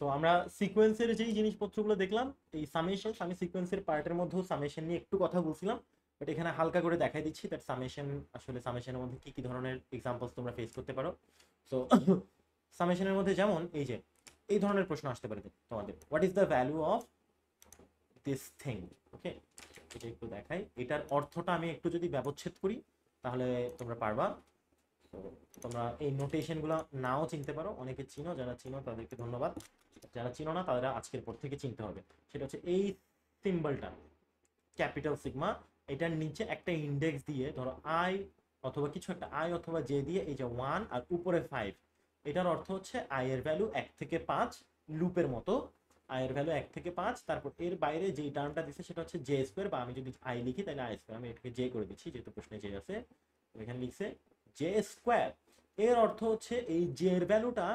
So আমরা সিকোয়েন্সের যেই জিনিসপত্রগুলো দেখলাম, এই সামেশন, আমি সিকোয়েন্সের পার্টের মধ্যেও সামেশন নিয়ে একটু কথা বলছিলাম, বাট এখানে হালকা করে দেখাই দিচ্ছি দ্যাট সামেশন আসলে সামেশনের মধ্যে কি কি ধরনের এক্সাম্পলস তোমরা ফেস করতে পারো। সো সামেশনের মধ্যে যেমন এই যে এই ধরনের প্রশ্ন আসতে পারে তোমাদের, what is the value of this thing. Okay, এটা একটু দেখাই, এটার অর্থটা আমি একটু যদি ব্যবচ্ছেদ করি তাহলে তোমরা পারবা। তো তোমরা এই নোটেশনগুলো নাও চিনতে পারো, অনেকে চিনো, যারা চিনো তাদেরকে ধন্যবাদ, যারা চিনো না তারা আজকের পর থেকে চিনতে হবে। সেটা হচ্ছে এই সিম্বলটা ক্যাপিটাল সিগমা, এটার নিচে একটা ইন্ডেক্স দিয়ে, ধরো আই অথবা কিছু একটা আই অথবা জে দিয়ে, এই যে 1 আর উপরে 5, এটার অর্থ হচ্ছে আই এর ভ্যালু 1 থেকে 5, লুপের মতো আই এর ভ্যালু 1 থেকে 5, তারপর এর বাইরে যেই টার্মটা দিচ্ছে সেটা হচ্ছে জে স্কোয়ার, বা আমি যদি আই লিখি তাহলে আই স্কোয়ার, আমি এটাকে জে করে দিচ্ছি যেহেতু প্রশ্নে জে আছে, এখানে লিখছে জে স্কোয়ার। এর অর্থ হচ্ছে এই জে এর ভ্যালুটা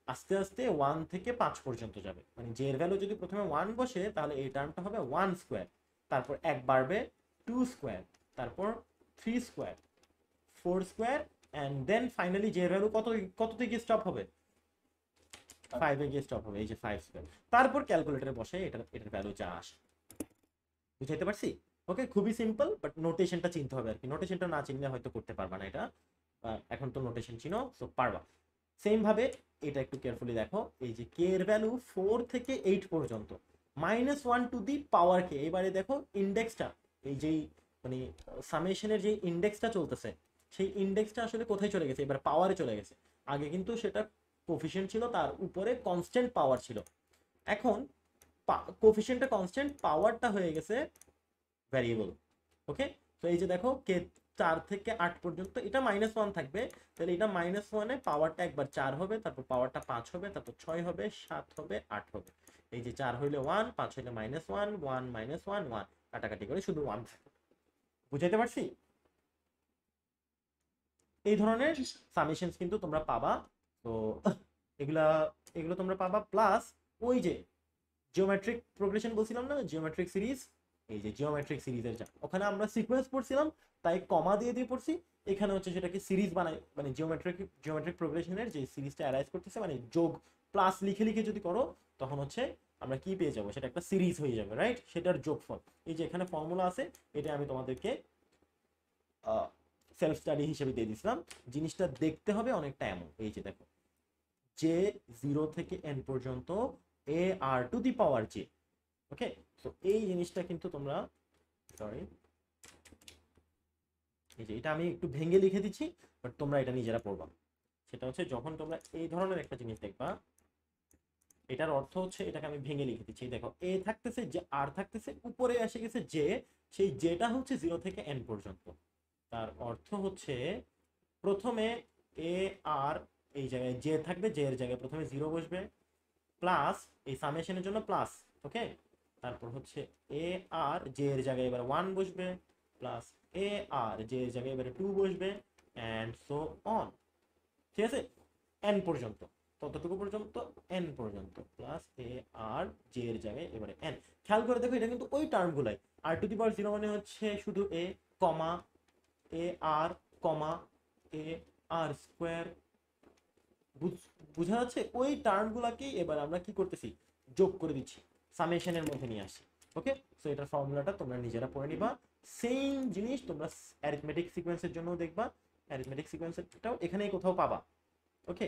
আস্তে আস্তে 1 থেকে 5 পর্যন্ত যাবে, মানে জে এর ভ্যালু যদি প্রথমে 1 বসে তাহলে এই টার্মটা হবে 1 স্কোয়ার, তারপর এক বাড়বে 2 স্কোয়ার, তারপর 3 square, 4 square, and then finally J এর ভ্যালু কততে গিয়ে স্টপ হবে, 5 এ গিয়ে স্টপ হবে, এই যে 5 স্কোয়ার। তারপর ক্যালকুলেটরে বসে এটার ভ্যালু যা আসে। বুঝাইতে পারছি? ওকে, খুবই সিম্পল, বাট নোটেশনটা চিনতে হবে আর কি, নোটেশনটা না চিনলে হয়তো করতে পারবা না এটা। এখন তো নোটেশন চিনো, সো পারবা। সেম ভাবে এটা একটু কেয়ারফুলি দেখো, এই যে কে এর ভ্যালু 4 থেকে 8 পর্যন্ত, -1 টু দি পাওয়ার কে। এবারে দেখো ইন্ডেক্সটা, এই যেই মানে সামেশনের যে ইন্ডেক্সটা চলতেছে, সেই ইন্ডেক্সটা আসলে কোথায় চলে গেছে, এবার পাওয়ারে চলে গেছে। আগে কিন্তু সেটা কোফিশিয়েন্ট ছিল, তার উপরে কনস্ট্যান্ট পাওয়ার ছিল, এখন কোফিশিয়েন্টটা কনস্ট্যান্ট, পাওয়ারটা হয়ে গেছে ভ্যারিয়েবল। ওকে, তো এই যে দেখো কে 4 থেকে 8 পর্যন্ত এটা -1 থাকবে, তাহলে এটা -1 এ পাওয়ারটা একবার 4 হবে, তারপর পাওয়ারটা 5 হবে, তারপর 6 হবে, 7 হবে, 8 হবে। এই যে 4 হইলে 1, 5 হইলে -1, 1 -1 1, কাটাকাটি করে শুধু 1 থাকবে। বুঝাইতে পারছি? এই ধরনের জি স্যার। সামেশনস কিন্তু তোমরা পাবা। তো এগুলা এগুলো তোমরা পাবা, প্লাস ওই যে জিওমেট্রিক প্রোগ্রেশন বলছিলাম না, জিওমেট্রিক সিরিজ, এই যে জিওমেট্রিক সিরিজের যা ওখানে আমরা সিকোয়েন্স পড়ছিলাম, তাই কমা দিয়ে দিয়ে পড়ছি, এখানে হচ্ছে সেটাকে সিরিজ বানাই, মানে জিওমেট্রিক প্রোগ্রেশনের যে সিরিজটা অ্যারাইজ করতেছে, মানে যোগ প্লাস লিখে লিখে যদি করো তখন হচ্ছে আমরা কি পেয়ে যাবো, সেটা একটা সিরিজ হয়ে যাবে, রাইট? সেটার যোগফল এই যে এখানে ফর্মুলা আছে, এটা আমি তোমাদেরকে সেলফ স্টাডি হিসেবে দিয়ে দিছিলাম। জিনিসটা দেখতে হবে অনেকটা এমন, এই যে দেখো জে 0 থেকে এন পর্যন্ত a r to the power j. Okay, so এই জিনিসটা কিন্তু তোমরা, সরি, এই যে এটা আমি একটু ভেঙে লিখে দিচ্ছি, বাট তোমরা এটা নিজেরা পড়বা। সেটা হচ্ছে যখন তোমরা এই ধরনের একটা জিনিস দেখবা, এটার অর্থ হচ্ছে, এটাকে আমি ভেঙে লিখে দিচ্ছি, দেখো এ থাকতেছে, যে আর থাকতেছে, উপরে এসে গেছে জে, সেই জেটা হচ্ছে 0 থেকে এন পর্যন্ত। তার অর্থ হচ্ছে প্রথমে এ আর, এই জায়গায় জে থাকবে, জে এর জায়গায় প্রথমে 0 বসবে, প্লাস এই সামেশনের জন্য প্লাস। ওকে, তারপর হচ্ছে এ আর জে এর জায়গায় এবার 1 বসবে, প্লাস এ আর জে এর জায়গায় এবারে 2 বসবে, অ্যান্ড সো অন। ঠিক আছে, এন পর্যন্ত, ততটুকু পর্যন্ত, এন পর্যন্ত, প্লাস এ আর জে এর জায়গায় এবারে এন। খেয়াল করে দেখো, এটা কিন্তু ওই টার্মগুলাই, আর টু দি পাওয়ার 0 মানে হচ্ছে শুধু এ কমা এ আর কমা এ আর স্কোয়ার। বুঝা যাচ্ছে? ওই টার্মগুলোকেই এবার আমরা কি করতেছি, যোগ করে দিচ্ছি, সামেশনের মধ্যে নিয়ে আসছি। ওকে, সো এটার ফর্মুলাটা তোমরা নিজেরা পড়ে নিবা। সেম জিনিস তোমরা অ্যারিথমেটিক সিকোয়েন্সের জন্য দেখবা, অ্যারিথমেটিক সিকোয়েন্সেরটাও এখানেই কোথাও পাবা। ওকে,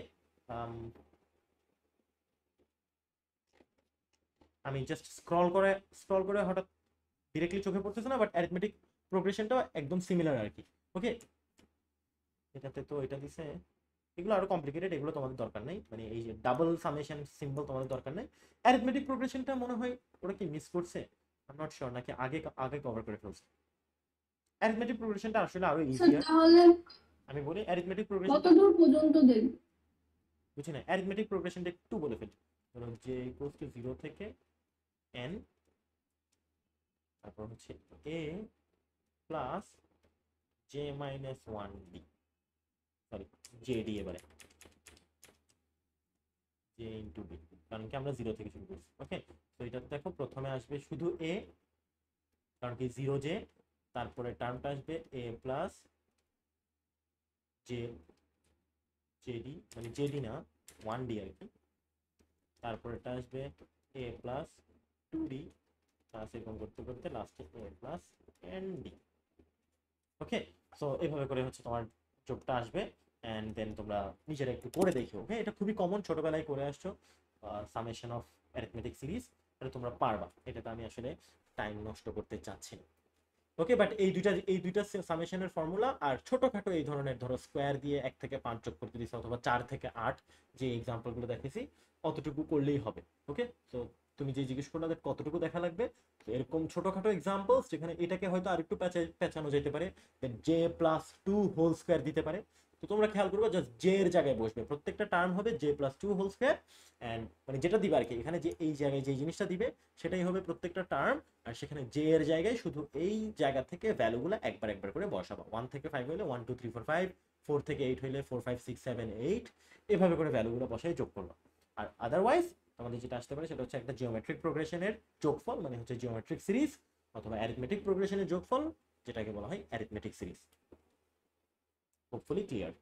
আমি জাস্ট স্ক্রল করে হঠাৎ ডিরেক্টলি চোখে পড়তেছে না, বাট অ্যারিথমেটিক প্রোগ্রেশনটাও একদম সিমিলার আর কি। ওকে, এটাতে তো এটা দিছে, এগুলো আরো কমপ্লিকেটেড, এগুলো তোমাদের দরকার নেই, মানে এই যে ডাবল সামেশন সিম্বল তোমাদের দরকার নেই। অ্যারিথমেটিক প্রোগ্রেশনটা মনে হয় ওরা কি মিস করছে, আই এম নট শিওর, নাকি আগে আগে কভার করে ফেলছে। অ্যারিথমেটিক প্রোগ্রেশনটা আসলে আরো স্যার ইজিয়ার। তাহলে আমি বলি অ্যারিথমেটিক কত প্রোগ্রেশনটা, দূর পর্যন্ত দেন? বুঝি না, অ্যারিথমেটিক প্রোগ্রেশনটা একটু বলে ফেলি। ধরো যে ইকুয়ালস টু 0 থেকে এন, তারপর হচ্ছে a plus j minus 1 d, sorry j d, এবারে জে ইন্টু বি, কারণ কি আমরা 0 থেকে শুরু করছি। ওকে, তো এটা দেখো প্রথমে আসবে শুধু এ, কারণ কি 0 জে, তারপরে টার্মটা আসবে এ প্লাস জে, জেডি মানে জেডি না 1 ডি আর কি, তারপর এটা আসবে a প্লাস 2d প্লাস এরকম করতে করতে লাস্টে a plus nd। Okay, so এইভাবে করে হচ্ছে তোমার যোগটা আসবে অ্যান্ড দেন তোমরা নিজেরা একটু করে দেখো। ওকে, এটা খুবই কমন, ছোটবেলায় করে আসছো, সামেশন অফ অ্যারিথমেটিক সিরিজ, এটা তোমরা পারবা, এটাতে আমি আসলে টাইম নষ্ট করতে চাচ্ছি না। ওকে, বাট এই দুইটা সামেশনের ফর্মুলা আর ছোটখাটো এই ধরনের ধরো স্কোয়ার দিয়ে 1 থেকে 5 যোগ করতে দিচ্ছে অথবা 4 থেকে 8, যে এক্সাম্পলগুলো দেখেছি অতটুকু করলেই হবে। ওকে, তো তুমি যে জিজ্ঞেস করলে যে কতটুকু দেখা লাগবে, তো এরকম ছোটখাটো এক্সাম্পলস যেখানে এটাকে হয়তো আরেকটু পেঁচানো যেতে পারে, জে প্লাস 2 হোল স্কোয়ার দিতে পারে। তো তোমরা খেয়াল করবে জাস্ট জে এর জায়গায় বসবে, প্রত্যেকটা টার্ম হবে J plus 2 whole square, and মানে যেটা দিবে আর কি, এখানে যে এই জায়গায় যে জিনিসটা দিবে সেটাই হবে প্রত্যেকটা টার্ম, আর সেখানে জে এর জায়গায় শুধু এই জায়গা থেকে ভ্যালুগুলো একবার একবার করে বসাবো। 1 থেকে 5 হলে 1 2 3 4 5, 4 থেকে 8 হলে 4 5 6 7 8, এভাবে করে ভ্যালুগুলো বসাই যোগ করবো। আর আদারওয়াইজ আমাদের যেটা আসতে পারে সেটা হচ্ছে একটা জিওমেট্রিক প্রোগ্রেশনের যোগফল, মানে হচ্ছে জিওমেট্রিক সিরিজ, অথবা অ্যারিথমেটিক প্রোগ্রেশনের যোগফল, যেটাকে বলা হয় অ্যারিথমেটিক সিরিজ। Hopefully clear.